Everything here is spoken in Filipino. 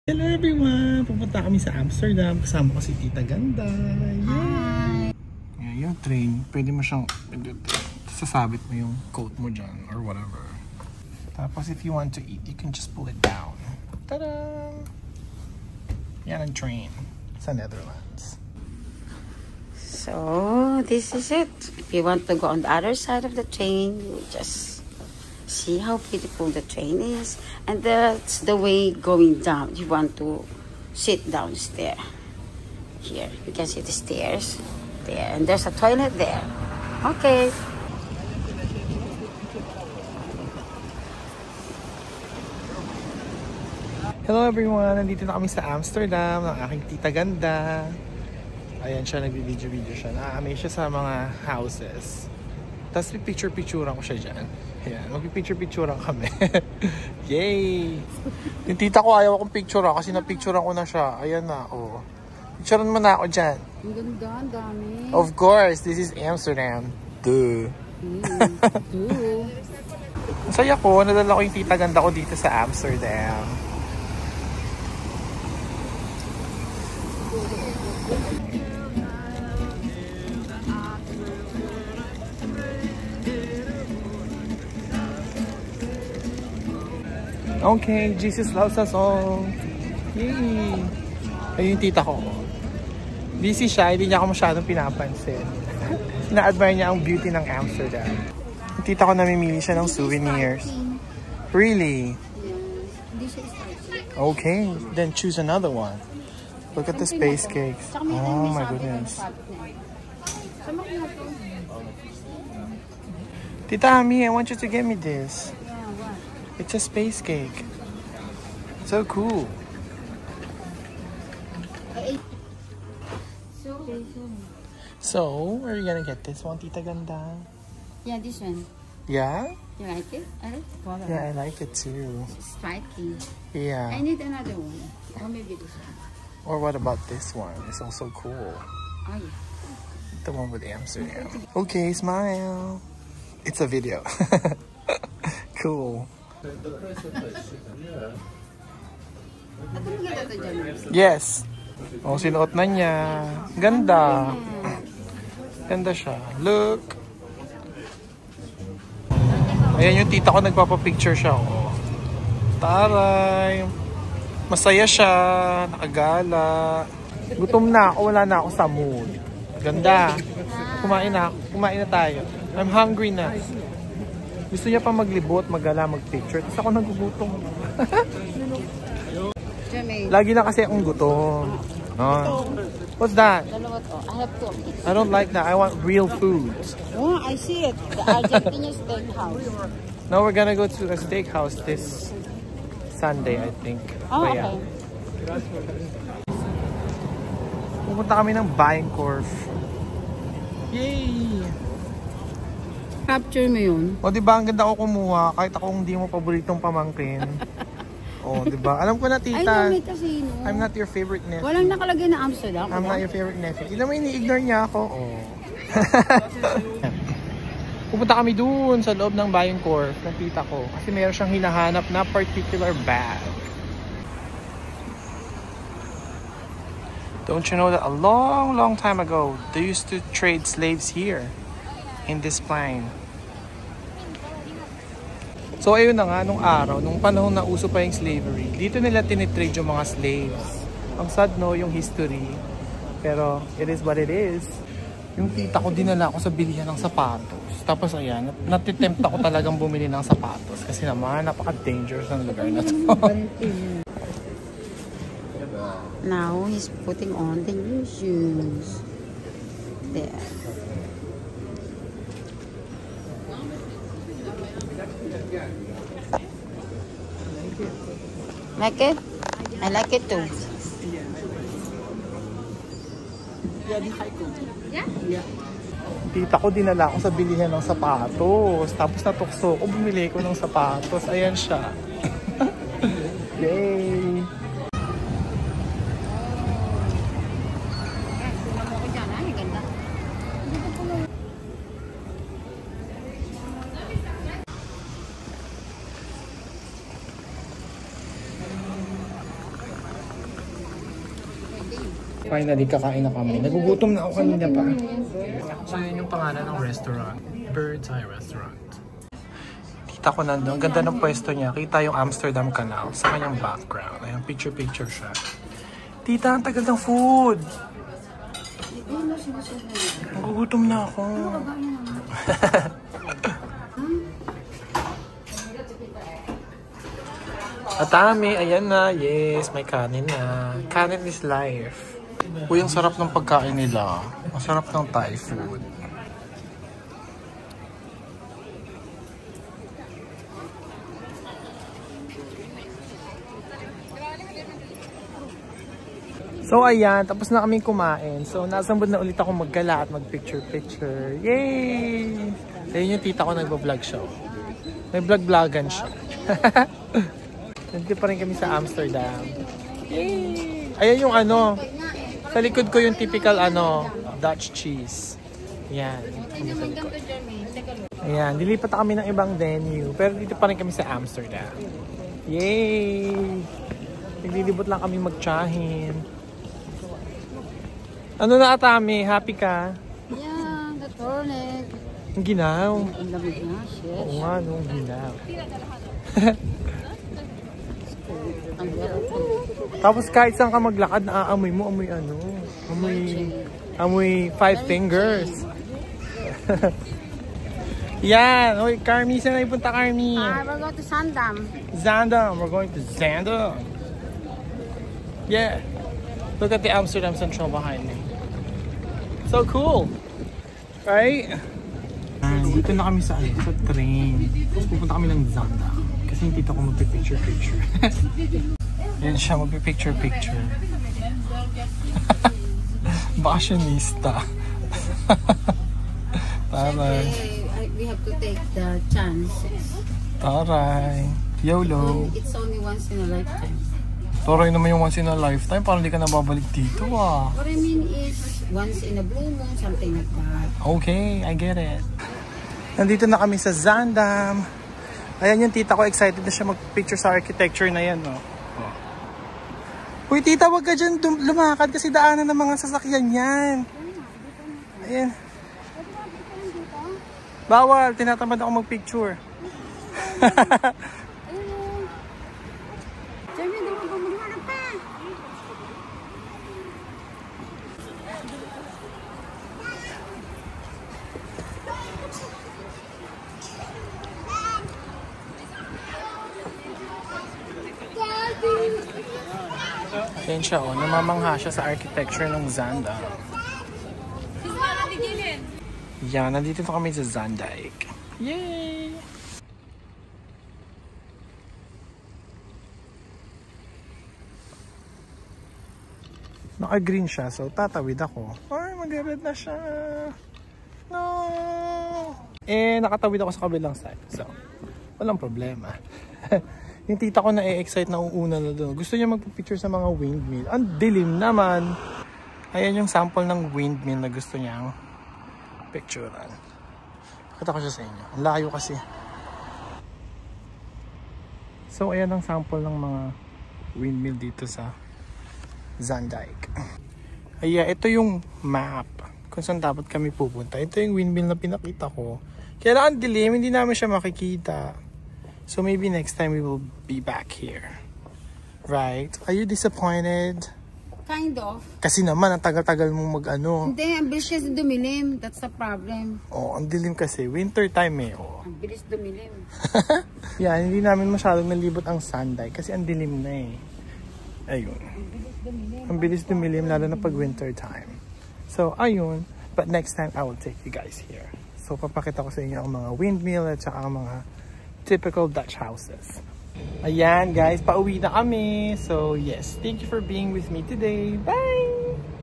Hello everyone! Pupunta kami sa Amsterdam. Kasama ko si Tita Ganda. Yay! Yeah, yung train, pwede mo siyang sasabit mo yung coat mo dyan or whatever. Tapos if you want to eat, you can just pull it down. Ta-da! Yan ang train sa Netherlands. So, this is it. If you want to go on the other side of the train, you just see how beautiful the train is. And that's the way going down. You want to sit downstairs. Here, you can see the stairs there. And there's a toilet there. Okay. Hello everyone! Nandito na kami sa Amsterdam ng aking Tita Ganda. Ayan siya, nag-video-video siya. Naamay siya sa mga houses. Tapos picture-picturean ko siya dyan. Ayan, mag-picture-picturean kami. Yay! Yung tita ko ayaw akong picturean kasi na-picturean ko na siya. Ayan na, oh. Picturean mo na ako dyan. Ang ganda, ang dami. Of course, this is Amsterdam. Duh. Duh. Ang saya ko, nadala ko yung Tita Ganda ko dito sa Amsterdam. Okay, Jesus loves us all. Yay! Ayun yung tita ko. Busy siya, hindi niya ako masyadong pinapansin. Na-admire niya ang beauty ng Amsterdam. Yung tita ko namimili siya ng souvenirs. Really? Okay, then choose another one. Look at the space cakes. Oh my goodness. Tita Ami, I want you to get me this. It's a space cake. So cool. So, are you gonna get this one, Tita Ganda? Yeah, this one. Yeah? You like it? I like the color. Yeah, I like it too. It's striking. Yeah. I need another one. Or maybe this one. Or what about this one? It's also cool. Oh, yeah. The one with Amsterdam. Okay, smile. It's a video. Cool. Yes. Oh, sinuot na niya. Ganda. Ganda siya. Look. Ayan yung tita ko, nagpapapicture siya. Oh. Taray. Masaya siya. Nakagala. Gutom na ako. Wala na ako sa mood. Ganda. Kumain na tayo. I'm hungry na. Gusto niya pa maglibot, magala, magpicture. Tapos ako nagugutom. Lagi na kasi akong gutom. Oh. What's that? I have two. I don't like that. I want real food. Oh, I see it. The Argentinian steakhouse. Now we're gonna go to a steakhouse this Sunday, I think. Oh, but yeah. okay. Pupunta kami ng Bijenkorf. Yay! Capture mo yun. O diba, ang ganda ko kumuha kahit ako hindi mo paboritong pamangkin. O diba, alam ko na tita. Ay, kasi, no? I'm not your favorite nephew. Walang nakalagay na Amsterdam. I'm not your favorite nephew. Tignan mo, ini-ignore niya ako. Oh. Pupunta kami dun sa loob ng Bijenkorf ng tita ko. Kasi meron siyang hinahanap na particular bag. Don't you know that a long time ago, they used to trade slaves here in this plane. So ayun na nga, nung araw, nung panahon na uso pa yung slavery, dito nila tinitrade yung mga slaves. Ang sad no, yung history. Pero it is what it is. Yung tita ko, dinala ako sa bilihan ng sapatos. Tapos ayan, natitempt ako talagang bumili ng sapatos. Kasi naman, napaka-dangerous ng lugar na to. Now, he's putting on the new shoes. There. Like it? I like it too. Tita ko, dinala ako sa bilihan ng sapatos. Tapos natukso ko, bumili ko ng sapatos. Ayan siya. Yay! finally, kakain na kami. Nagugutom na ako kanina pa. So, yun yung pangalan ng restaurant. Bird's Eye Restaurant. Kita ko nandun. Ang ganda ng pwesto niya. Kita yung Amsterdam Canal sa kanyang background. Ayan, picture-picture siya. Tita, ang tagal ng food! Nagugutom na ako. Atami, ayan na. Yes, may kanin na. Kanin is life. Uy, ang sarap ng pagkain nila. Ang sarap ng Thai food. So ayan, tapos na kaming kumain. So nasambod na ulit ako maggala at mag-picture-picture. Yay! Ayun yung tita ko nagbo-vlog siya. May vlog-vlogan siya. Nandito pa rin kami sa Amsterdam. Yay! Ayan yung ano, sa likod ko yung typical ano, Dutch cheese. Ayan. Ayan, dilipat kami ng ibang venue. Pero dito pa rin kami sa Amsterdam. Yay! Naglilibot lang kami mag-tsahin. Ano na Atami? Happy ka? Yeah, the tonic. Ang ginaw. Ang lamig na, shit. Oo nga, no, ang ginaw. Tapos kahit saan ka maglakad, naaamoy mo, amoy ano, amoy five fingers. Yan, oy, Carmi, saan na ipunta, Carmi? We're going to Zandam. Zandam, we're going to Zandam. Yeah, look at the Amsterdam Central behind me. So cool, right? Dito na kami sa train. Tapos pupunta kami ng Zandam. Kasi hindi dito ako magpipicture-picture. Yan siya, magpipicture-picture. Fashionista. Taray. We have to take the chances. Taray. YOLO. It's only once in a lifetime. Taray naman yung once in a lifetime. Parang hindi ka nababalik dito ah. What I mean is once in a blue moon, something like that. Okay, I get it. Nandito na kami sa Zandam. Ayan yung tita ko, excited na siya mag-picture sa architecture na yan, no? Oh. Uy, tita, wag ka dyan lumakad kasi daanan ng mga sasakyan yan. Ayan. Bawal, tinatamad ako mag-picture. Ayan siya, oh. Namamangha siya sa architecture ng Zandam. Yan, nandito na kami sa Zaandijk. Yay! Naka-green siya, so tatawid ako. Ay, mag-red na siya. No! Eh, nakatawid ako sa kabilang side. So, walang problema. Yung tita ko na-excite na uuna na doon. Gusto niya magpapicture sa mga windmill. Ang dilim naman. Ayan yung sample ng windmill na gusto niyang picturean. Pakita ko siya sa inyo. Ang layo kasi. So, ayan ang sample ng mga windmill dito sa Zaandijk. Ayan, ito yung map kung saan dapat kami pupunta. Ito yung windmill na pinakita ko. Kaya lang ang dilim, hindi namin siya makikita. So maybe next time we will be back here. Right? Are you disappointed? Kind of. Kasi naman, ang tagal-tagal mong mag-ano. Hindi, ang bilis kasi dumilim. That's the problem. Oh, ang dilim kasi. Winter time eh. Oh. Ang bilis dumilim. Yan, hindi namin masyadong nalibot ang Zaandijk kasi ang dilim na eh. Ayun. Ang bilis dumilim, lalo na pag winter time. So, ayun. But next time, I will take you guys here. So, papakita ko sa inyo ang mga windmill at saka ang mga typical Dutch houses. Ayan guys, pauwi na kami. So yes, thank you for being with me today. Bye!